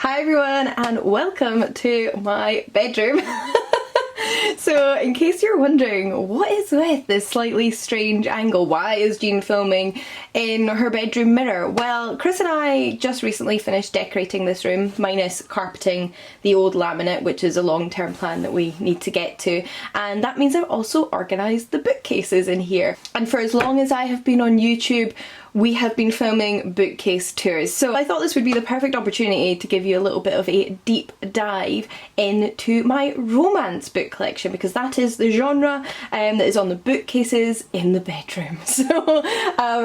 Hi everyone and welcome to my bedroom. So in case you're wondering what is with this slightly strange angle, why is Jean filming in her bedroom mirror? Well, Chris and I just recently finished decorating this room, minus carpeting the old laminate, which is a long-term plan that we need to get to, and that means I've also organised the bookcases in here. And for as long as I have been on YouTube, we have been filming bookcase tours, so I thought this would be the perfect opportunity to give you a little bit of a deep dive into my romance book collection, because that is the genre that is on the bookcases in the bedroom. So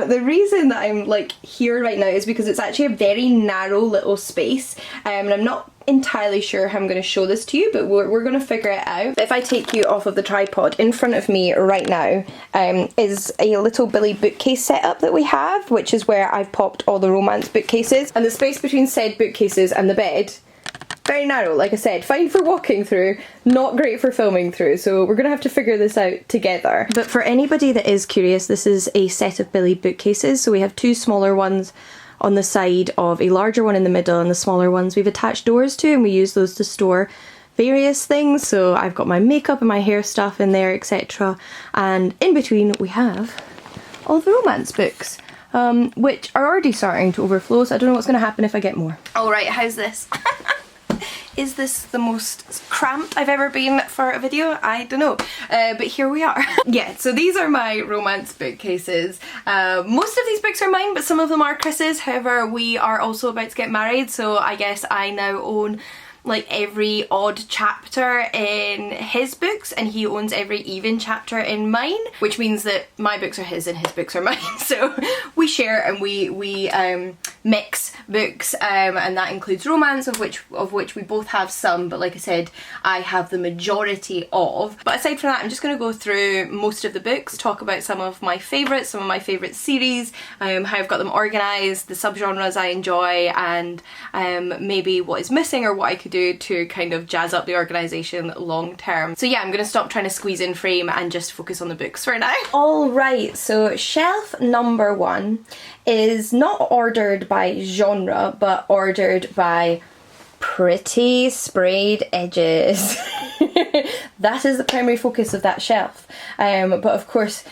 the reason that I'm like here right now is because it's actually a very narrow little space, and I'm not entirely sure how I'm going to show this to you, but we're going to figure it out. If I take you off of the tripod, in front of me right now is a little Billy bookcase setup that we have, which is where I've popped all the romance bookcases, and the space between said bookcases and the bed, very narrow, like I said, fine for walking through, not great for filming through, so we're going to have to figure this out together. But for anybody that is curious, this is a set of Billy bookcases, so we have two smaller ones on the side of a larger one in the middle, and the smaller ones we've attached doors to, and we use those to store various things. So I've got my makeup and my hair stuff in there, etc. And in between we have all the romance books, which are already starting to overflow, so I don't know what's going to happen if I get more. Alright, how's this? Is this the most cramped I've ever been for a video? I don't know, but here we are. Yeah, so these are my romance bookcases. Most of these books are mine, but some of them are Chris's. However, we are also about to get married, so I guess I now own like every odd chapter in his books, and he owns every even chapter in mine, which means that my books are his and his books are mine. So we share and we mix books, and that includes romance, of which we both have some, but like I said, I have the majority of. But aside from that, I'm just going to go through most of the books, talk about some of my favourites, some of my favourite series, how I've got them organised, the subgenres I enjoy, and maybe what is missing or what I could do to kind of jazz up the organisation long term. So yeah, I'm going to stop trying to squeeze in frame and just focus on the books for now. Alright, so shelf number one is not ordered by genre, but ordered by pretty sprayed edges. That is the primary focus of that shelf. But of course,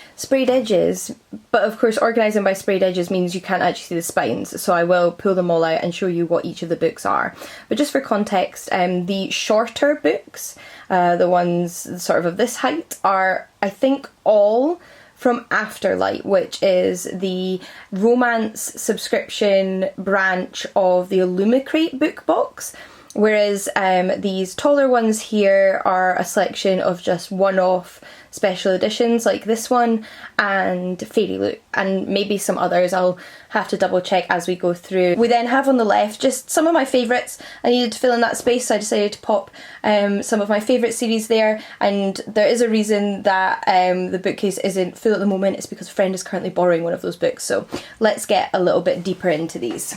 organising by sprayed edges means you can't actually see the spines, so I will pull them all out and show you what each of the books are. But just for context, the shorter books, the ones sort of this height, are I think all from Afterlight, which is the romance subscription branch of the Illumicrate book box, whereas these taller ones here are a selection of just one-off special editions like this one and Fairy Loot, and maybe some others. I'll have to double check as we go through. We then have on the left just some of my favourites. I needed to fill in that space, so I decided to pop some of my favourite series there, and there is a reason that the bookcase isn't full at the moment. It's because a friend is currently borrowing one of those books, so let's get a little bit deeper into these.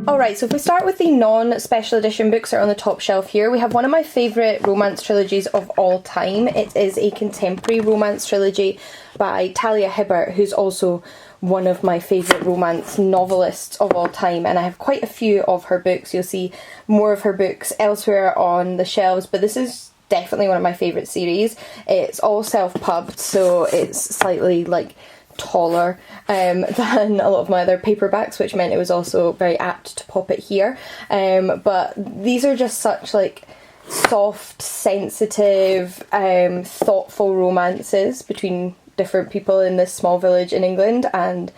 Alright, so if we start with the non-special edition books that are on the top shelf here, we have one of my favourite romance trilogies of all time. It is a contemporary romance trilogy by Talia Hibbert, who's also one of my favourite romance novelists of all time, and I have quite a few of her books. You'll see more of her books elsewhere on the shelves, but this is definitely one of my favourite series. It's all self-pubbed, so it's slightly like taller than a lot of my other paperbacks, which meant it was also very apt to pop it here. But these are just such like soft, sensitive, thoughtful romances between different people in this small village in England, and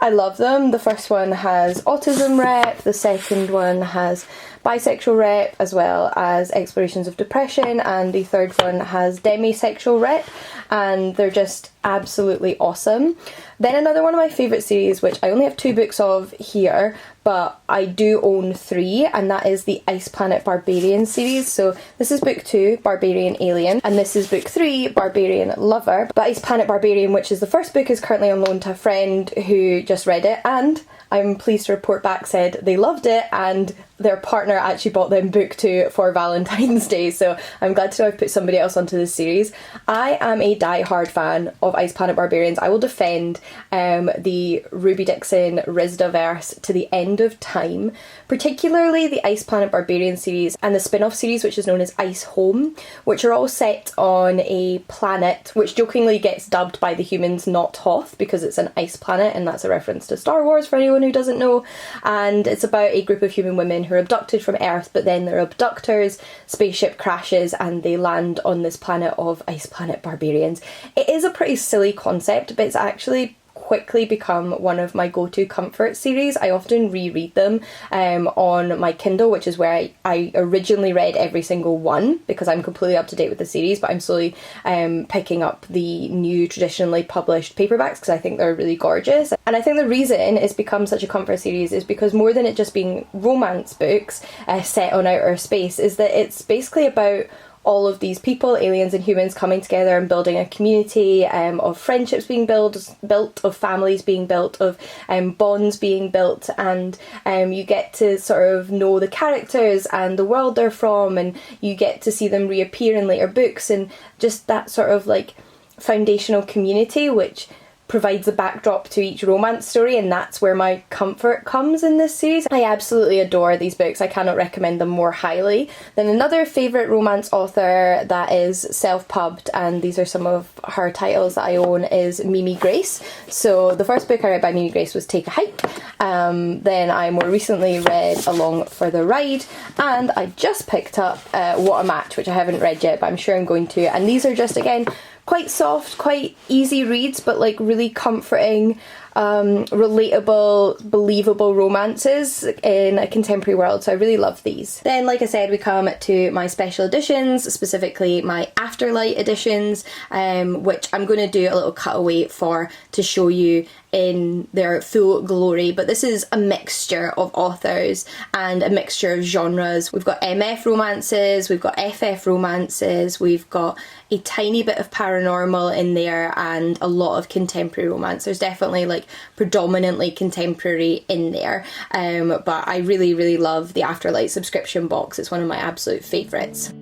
I love them. The first one has autism rep, the second one has bisexual rep, as well as explorations of depression, and the third one has demisexual rep, and they're just absolutely awesome. Then another one of my favourite series, which I only have 2 books of here, but I do own 3, and that is the Ice Planet Barbarian series. So this is book 2, Barbarian Alien, and this is book 3, Barbarian Lover. But Ice Planet Barbarian, which is the first book, is currently on loan to a friend who just read it, and I'm pleased to report back said they loved it and their partner actually bought them book 2 for Valentine's Day, so I'm glad to know I've put somebody else onto this series. I am a die-hard fan of Ice Planet Barbarians. I will defend the Ruby Dixon Rizda-verse to the end of time, particularly the Ice Planet Barbarian series and the spin-off series which is known as Ice Home, which are all set on a planet which jokingly gets dubbed by the humans not Hoth because it's an ice planet, and that's a reference to Star Wars for anyone who doesn't know. And it's about a group of human women who are abducted from Earth, but then their abductors' spaceship crashes and they land on this planet of Ice Planet Barbarians. It is a pretty silly concept, but it's actually quickly become one of my go-to comfort series. I often reread them on my Kindle, which is where I originally read every single one because I'm completely up to date with the series, but I'm slowly picking up the new traditionally published paperbacks because I think they're really gorgeous. And I think the reason it's become such a comfort series is because more than it just being romance books set on outer space, is that it's basically about all of these people, aliens and humans, coming together and building a community of friendships being built, of families being built, of bonds being built, and you get to sort of know the characters and the world they're from, and you get to see them reappear in later books, and just that sort of like foundational community which provides a backdrop to each romance story, and that's where my comfort comes in this series. I absolutely adore these books. I cannot recommend them more highly. Then another favourite romance author that is self-pubbed, and these are some of her titles that I own, is Mimi Grace. So the first book I read by Mimi Grace was Take a Hike. Then I more recently read Along for the Ride, and I just picked up What a Match, which I haven't read yet, but I'm sure I'm going to. And these are just, again, quite soft, quite easy reads, but like really comforting, relatable, believable romances in a contemporary world, so I really love these. Then, like I said, we come to my special editions, specifically my Afterlight editions, which I'm going to do a little cutaway for to show you in their full glory, but this is a mixture of authors and a mixture of genres. We've got MF romances, we've got FF romances, we've got a tiny bit of paranormal in there, and a lot of contemporary romance. There's definitely like predominantly contemporary in there, but I really, really love the Afterlight subscription box. It's one of my absolute favourites.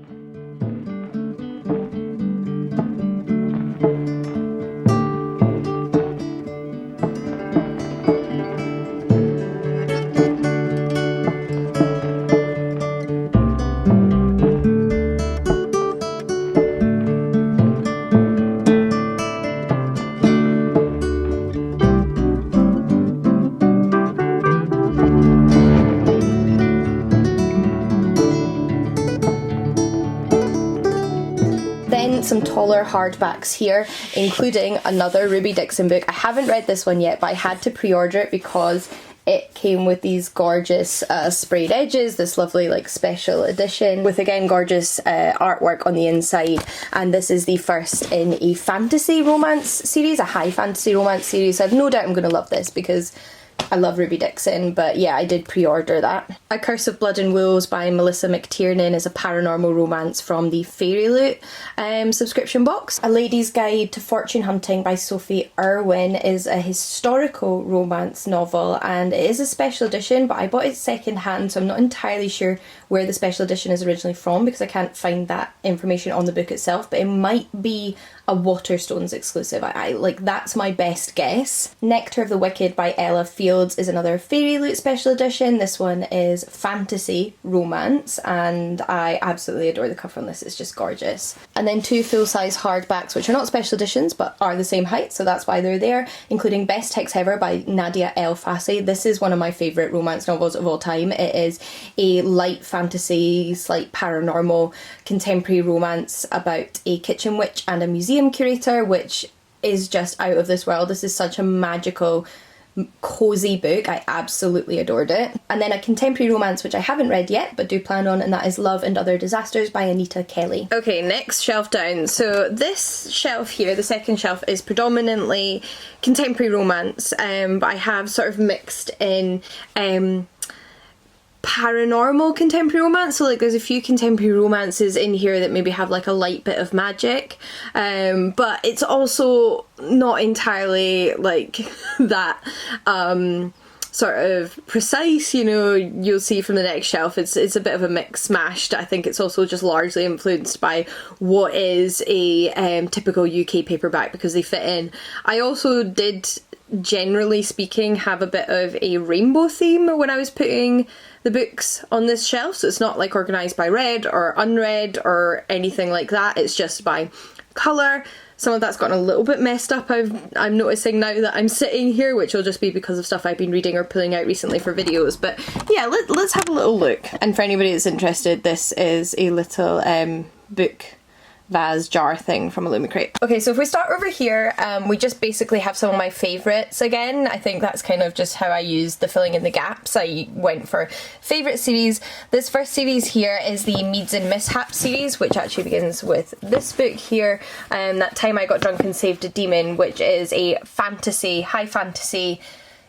Some taller hardbacks here, including another Ruby Dixon book. I haven't read this one yet, but I had to pre-order it because it came with these gorgeous sprayed edges, this lovely like special edition with again gorgeous artwork on the inside, and this is the first in a fantasy romance series, a high fantasy romance series. So I've no doubt I'm going to love this because I love Ruby Dixon, but yeah, I did pre-order that. A Curse of Blood and Wolves by Melissa McTiernan is a paranormal romance from the Fairy Loot subscription box. A Lady's Guide to Fortune Hunting by Sophie Irwin is a historical romance novel, and it is a special edition, but I bought it second hand, so I'm not entirely sure where the special edition is originally from because I can't find that information on the book itself, but it might be a Waterstones exclusive. I like, that's my best guess. Nectar of the Wicked by Ella Fields is another Fairy Loot special edition. This one is fantasy romance, and I absolutely adore the cover on this. It's just gorgeous. And then two full-size hardbacks which are not special editions but are the same height, so that's why they're there, including Best Hex Ever by Nadia El Fassi. This is one of my favourite romance novels of all time. It is a light fantasy, slight paranormal contemporary romance about a kitchen witch and a museum curator, which is just out of this world. This is such a magical, cozy book. I absolutely adored it. And then a contemporary romance which I haven't read yet but do plan on, and that is Love and Other Disasters by Anita Kelly. Okay, next shelf down. So this shelf here, the second shelf, is predominantly contemporary romance, but I have sort of mixed in paranormal contemporary romance. So like there's a few contemporary romances in here that maybe have like a light bit of magic, but it's also not entirely like that sort of precise, you know. You'll see from the next shelf it's a bit of a mix mashed. I think it's also just largely influenced by what is a typical UK paperback, because they fit in. I also did, generally speaking, have a bit of a rainbow theme when I was putting the books on this shelf, so it's not like organised by read or unread or anything like that, it's just by colour. Some of that's gotten a little bit messed up, I'm noticing now that I'm sitting here, which will just be because of stuff I've been reading or pulling out recently for videos. But yeah, let's have a little look. And for anybody that's interested, this is a little book vase jar thing from Illumicrate. Okay, so if we start over here, we just basically have some of my favourites again. I think that's kind of just how I use the filling in the gaps. I went for favourite series. This first series here is the Meads and Mishaps series, which actually begins with this book here, That Time I Got Drunk and Saved a Demon, which is a fantasy, high fantasy,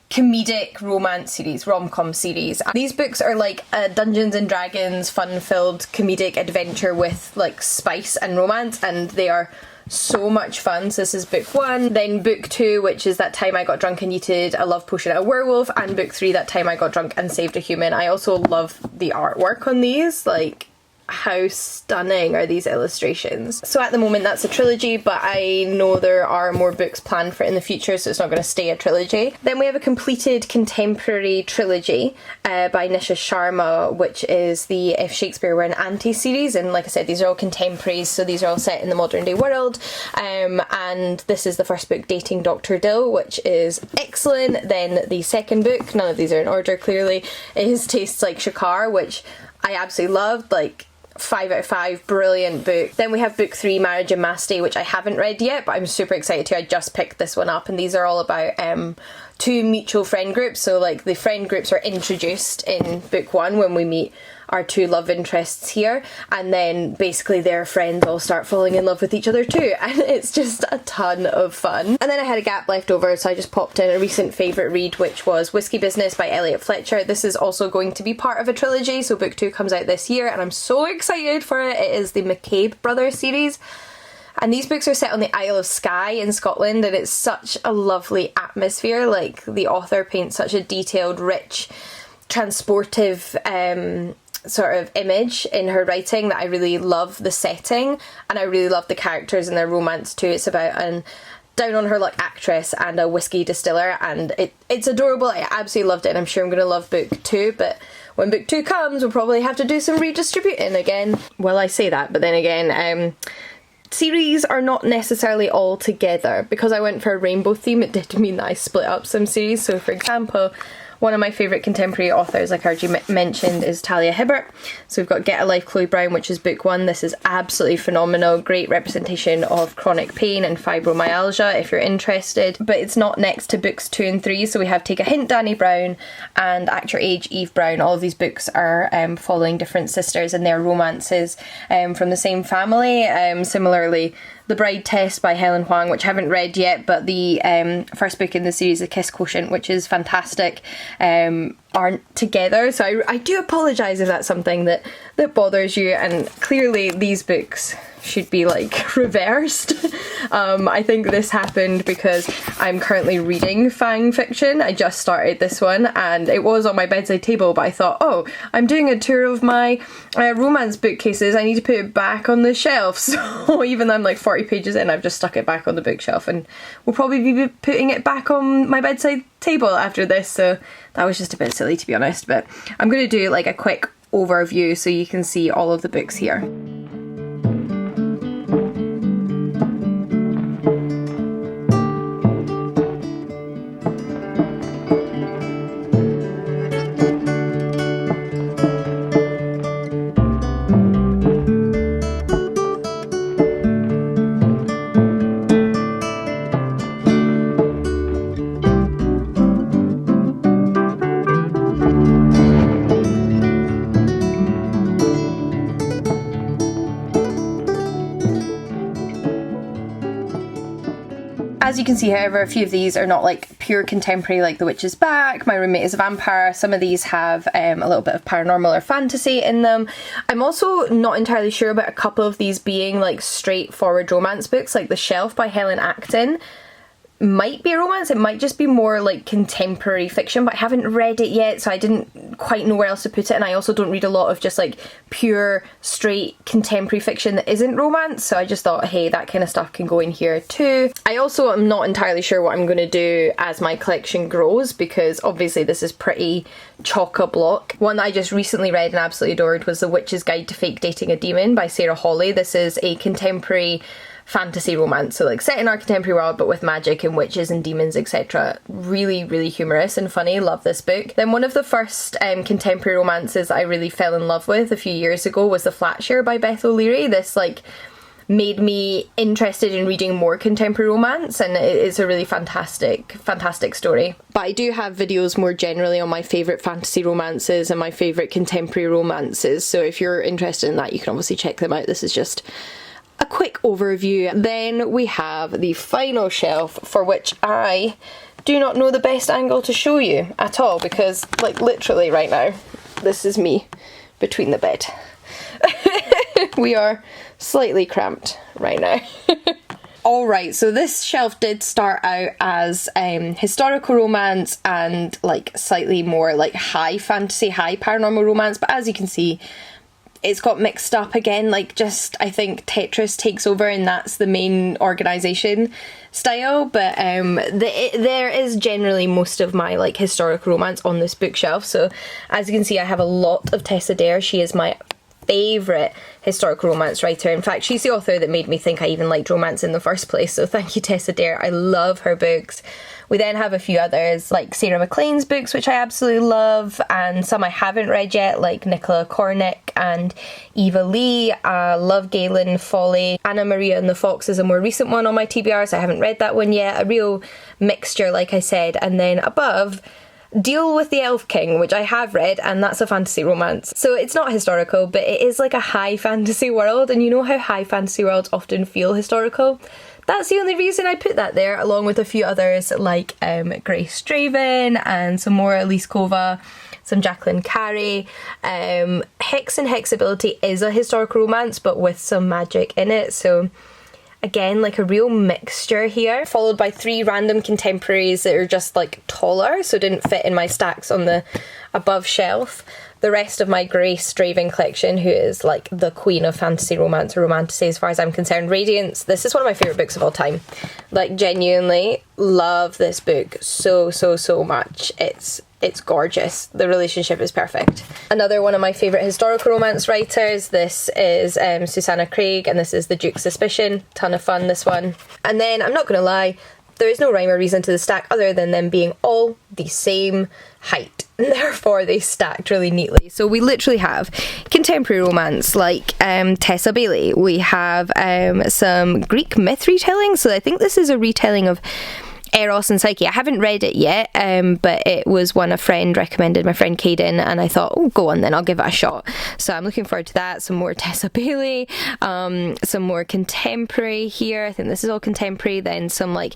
comedic romance series, rom-com series. These books are like a Dungeons and Dragons fun-filled comedic adventure with like spice and romance, and they are so much fun. So this is book 1, then book 2, which is That Time I Got Drunk and Yeeted a Love Potion at a Werewolf, and book 3, That Time I Got Drunk and Saved a Human. I also love the artwork on these, like how stunning are these illustrations. So at the moment that's a trilogy, but I know there are more books planned for it in the future, so it's not going to stay a trilogy. Then we have a completed contemporary trilogy by Nisha Sharma, which is the If Shakespeare Were an Auntie series, and like I said, these are all contemporaries, so these are all set in the modern day world. And this is the first book, Dating Dr. Dill, which is excellent. Then the second book, none of these are in order clearly, is Tastes Like Shakar, which I absolutely loved, like 5 out of 5, brilliant book. Then we have book 3, Marriage and Masty, which I haven't read yet, but I'm super excited to. I just picked this one up, and these are all about two mutual friend groups. So like the friend groups are introduced in book 1 when we meet our two love interests here, and then basically their friends all start falling in love with each other too, and it's just a ton of fun. And then I had a gap left over, so I just popped in a recent favourite read, which was Whiskey Business by Elliot Fletcher. This is also going to be part of a trilogy, so book 2 comes out this year and I'm so excited for it. It is the McCabe Brothers series. And these books are set on the Isle of Skye in Scotland, and it's such a lovely atmosphere. Like, the author paints such a detailed, rich, transportive sort of image in her writing that I really love the setting, and I really love the characters and their romance too. It's about an down on her luck actress and a whiskey distiller, and it's adorable. I absolutely loved it, and I'm sure I'm going to love book 2, but when book 2 comes we'll probably have to do some redistributing again. Well, I say that, but then again, series are not necessarily all together. Because I went for a rainbow theme, it did mean that I split up some series. So for example, one of my favourite contemporary authors, like I heard you mentioned, is Talia Hibbert. So we've got Get a Life, Chloe Brown, which is book 1. This is absolutely phenomenal. Great representation of chronic pain and fibromyalgia if you're interested. But it's not next to books 2 and 3. So we have Take a Hint, Danny Brown, and Act Your Age, Eve Brown. All of these books are following different sisters and their romances from the same family. Similarly, The Bride Test by Helen Huang, which I haven't read yet, but the first book in the series, The Kiss Quotient, which is fantastic, aren't together. So I do apologise if that's something that bothers you, and clearly these books should be like reversed. I think this happened because I'm currently reading fan fiction. I just started this one and it was on my bedside table, but I thought, oh, I'm doing a tour of my romance bookcases, I need to put it back on the shelf. So even though I'm like 40 pages in, I've just stuck it back on the bookshelf, and we'll probably be putting it back on my bedside table after this. So that was just a bit silly, to be honest, but I'm going to do like a quick overview so you can see all of the books here. As you can see, however, a few of these are not like pure contemporary, like The Witch is Back, My Roommate is a Vampire. Some of these have a little bit of paranormal or fantasy in them. I'm also not entirely sure about a couple of these being like straightforward romance books, like The Shelf by Helen Acton. might be a romance, it might just be more like contemporary fiction, but I haven't read it yet, so I didn't quite know where else to put it, and I also don't read a lot of just like pure straight contemporary fiction that isn't romance, so I just thought, hey, that kind of stuff can go in here too. I also am not entirely sure what I'm going to do as my collection grows, because obviously this is pretty chock-a-block. One that I just recently read and absolutely adored was The Witch's Guide to Fake Dating a Demon by Sarah Hawley. This is a contemporary fantasy romance, so like set in our contemporary world but with magic and witches and demons, etc. Really, really humorous and funny. Love this book. Then one of the first contemporary romances I really fell in love with a few years ago was The Flatshare by Beth O'Leary. This like made me interested in reading more contemporary romance, and it is a really fantastic story. But I do have videos more generally on my favourite fantasy romances and my favourite contemporary romances, so if you're interested in that you can obviously check them out. This is just a quick overview. Then we have the final shelf, for which I do not know the best angle to show you at all, because like literally right now this is me between the bed. We are slightly cramped right now. Alright, so this shelf did start out as historical romance and like slightly more like high fantasy, high paranormal romance, but as you can see it's got mixed up again. Like, just I think Tetris takes over and that's the main organisation style, but there is generally most of my like historical romance on this bookshelf. So as you can see, I have a lot of Tessa Dare. She is my favourite historical romance writer. In fact, she's the author that made me think I even liked romance in the first place, so thank you, Tessa Dare. I love her books. We then have a few others like Sarah MacLean's books, which I absolutely love, and some I haven't read yet, like Nicola Cornick and Eva Lee. Love Galen Folly. Anna Maria and the Fox is a more recent one on my TBR, so I haven't read that one yet. A real mixture, like I said. And then above, Deal with the Elf King, which I have read, and that's a fantasy romance. So it's not historical, but it is like a high fantasy world, and you know how high fantasy worlds often feel historical? That's the only reason I put that there, along with a few others like Grace Draven and some more Elise Kova, some Jacqueline Carey. Hex and Hexability is a historical romance, but with some magic in it, so again, like a real mixture here. Followed by 3 random contemporaries that are just like taller, so didn't fit in my stacks on the above shelf. The rest of my Grace Draven collection, who is like the queen of fantasy romance, or romantasy as far as I'm concerned. Radiance, this is one of my favourite books of all time. Like, genuinely love this book so much. It's gorgeous. The relationship is perfect. Another one of my favourite historical romance writers, this is Susanna Craig, and this is The Duke's Suspicion. Ton of fun, this one. And then, I'm not going to lie, there is no rhyme or reason to the stack other than them being all the same height, and therefore they stacked really neatly. So we literally have contemporary romance like Tessa Bailey. We have some Greek myth retellings, so I think this is a retelling of Eros and Psyche. I haven't read it yet, but it was one a friend recommended, my friend Caden, and I thought, oh, go on then, I'll give it a shot. So I'm looking forward to that. Some more Tessa Bailey, some more contemporary here. I think this is all contemporary. Then some like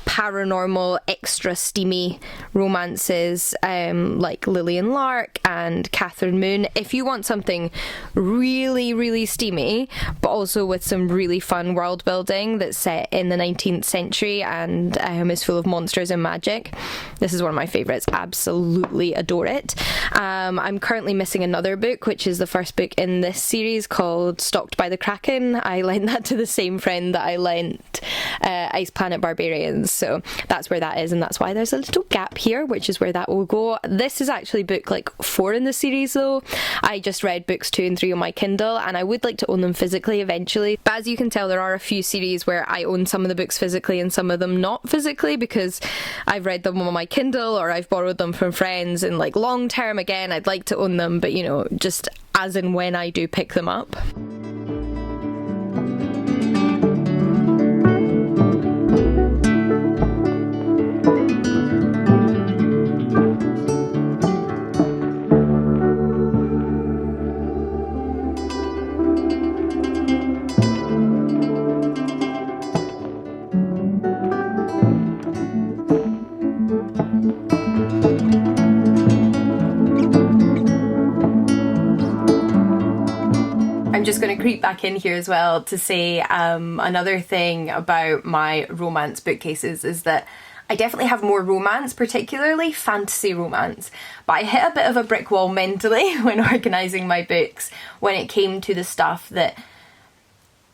paranormal, extra steamy romances like Lillian Lark and Catherine Moon. If you want something really steamy, but also with some really fun world building that's set in the 19th century and is full of monsters and magic, this is one of my favourites. Absolutely adore it. I'm currently missing another book, which is the first book in this series, called Stalked by the Kraken. I lent that to the same friend that I lent Ice Planet Barbarians, so that's where that is, and that's why there's a little gap here, which is where that will go. This is actually book like 4 in the series though. I just read books 2 and 3 on my Kindle, and I would like to own them physically eventually, but as you can tell, there are a few series where I own some of the books physically and some of them not physically, because I've read them on my Kindle or I've borrowed them from friends, and like long term, again, I'd like to own them, but you know, just as and when I do pick them up. I'm just going to to creep back in here as well to say another thing about my romance bookcases is that I definitely have more romance, particularly fantasy romance, but I hit a bit of a brick wall mentally when organising my books when it came to the stuff that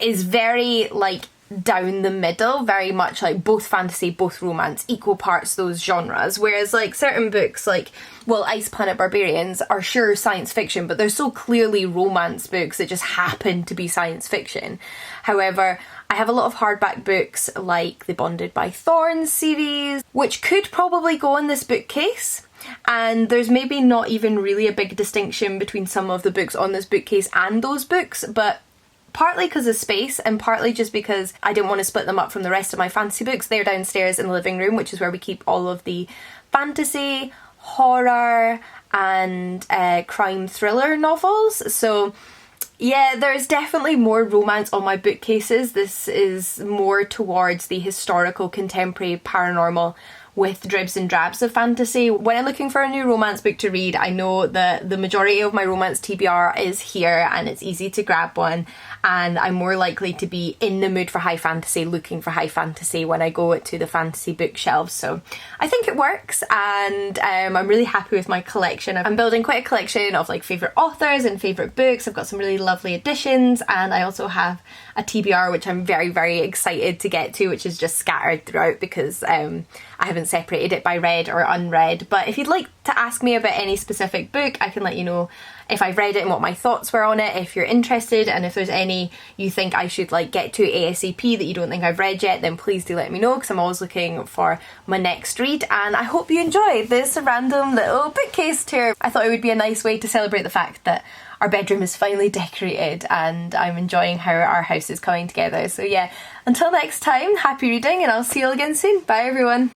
is very like down the middle, very much like both fantasy, both romance, equal parts those genres, whereas like certain books like, well, Ice Planet Barbarians are sure science fiction, but they're so clearly romance books that just happen to be science fiction. However, I have a lot of hardback books like the Bonded by Thorns series, which could probably go in this bookcase. And there's maybe not even really a big distinction between some of the books on this bookcase and those books, but partly because of space and partly just because I didn't want to split them up from the rest of my fantasy books. They're downstairs in the living room, which is where we keep all of the fantasy, horror and crime thriller novels. So yeah, there's definitely more romance on my bookcases. This is more towards the historical, contemporary, paranormal with dribs and drabs of fantasy. When I'm looking for a new romance book to read, I know that the majority of my romance TBR is here and it's easy to grab one, and I'm more likely to be in the mood for high fantasy, looking for high fantasy when I go to the fantasy bookshelves. So I think it works, and I'm really happy with my collection. I'm building quite a collection of like favourite authors and favourite books. I've got some really lovely editions, and I also have a TBR which I'm very, very excited to get to, which is just scattered throughout because I haven't separated it by read or unread. But if you'd like to ask me about any specific book, I can let you know if I've read it and what my thoughts were on it, if you're interested, and if there's any you think I should like get to ASAP that you don't think I've read yet, then please do let me know, because I'm always looking for my next read. And I hope you enjoyed this random little bookcase tour. I thought it would be a nice way to celebrate the fact that our bedroom is finally decorated and I'm enjoying how our house is coming together. So yeah, until next time, happy reading, and I'll see you all again soon. Bye everyone.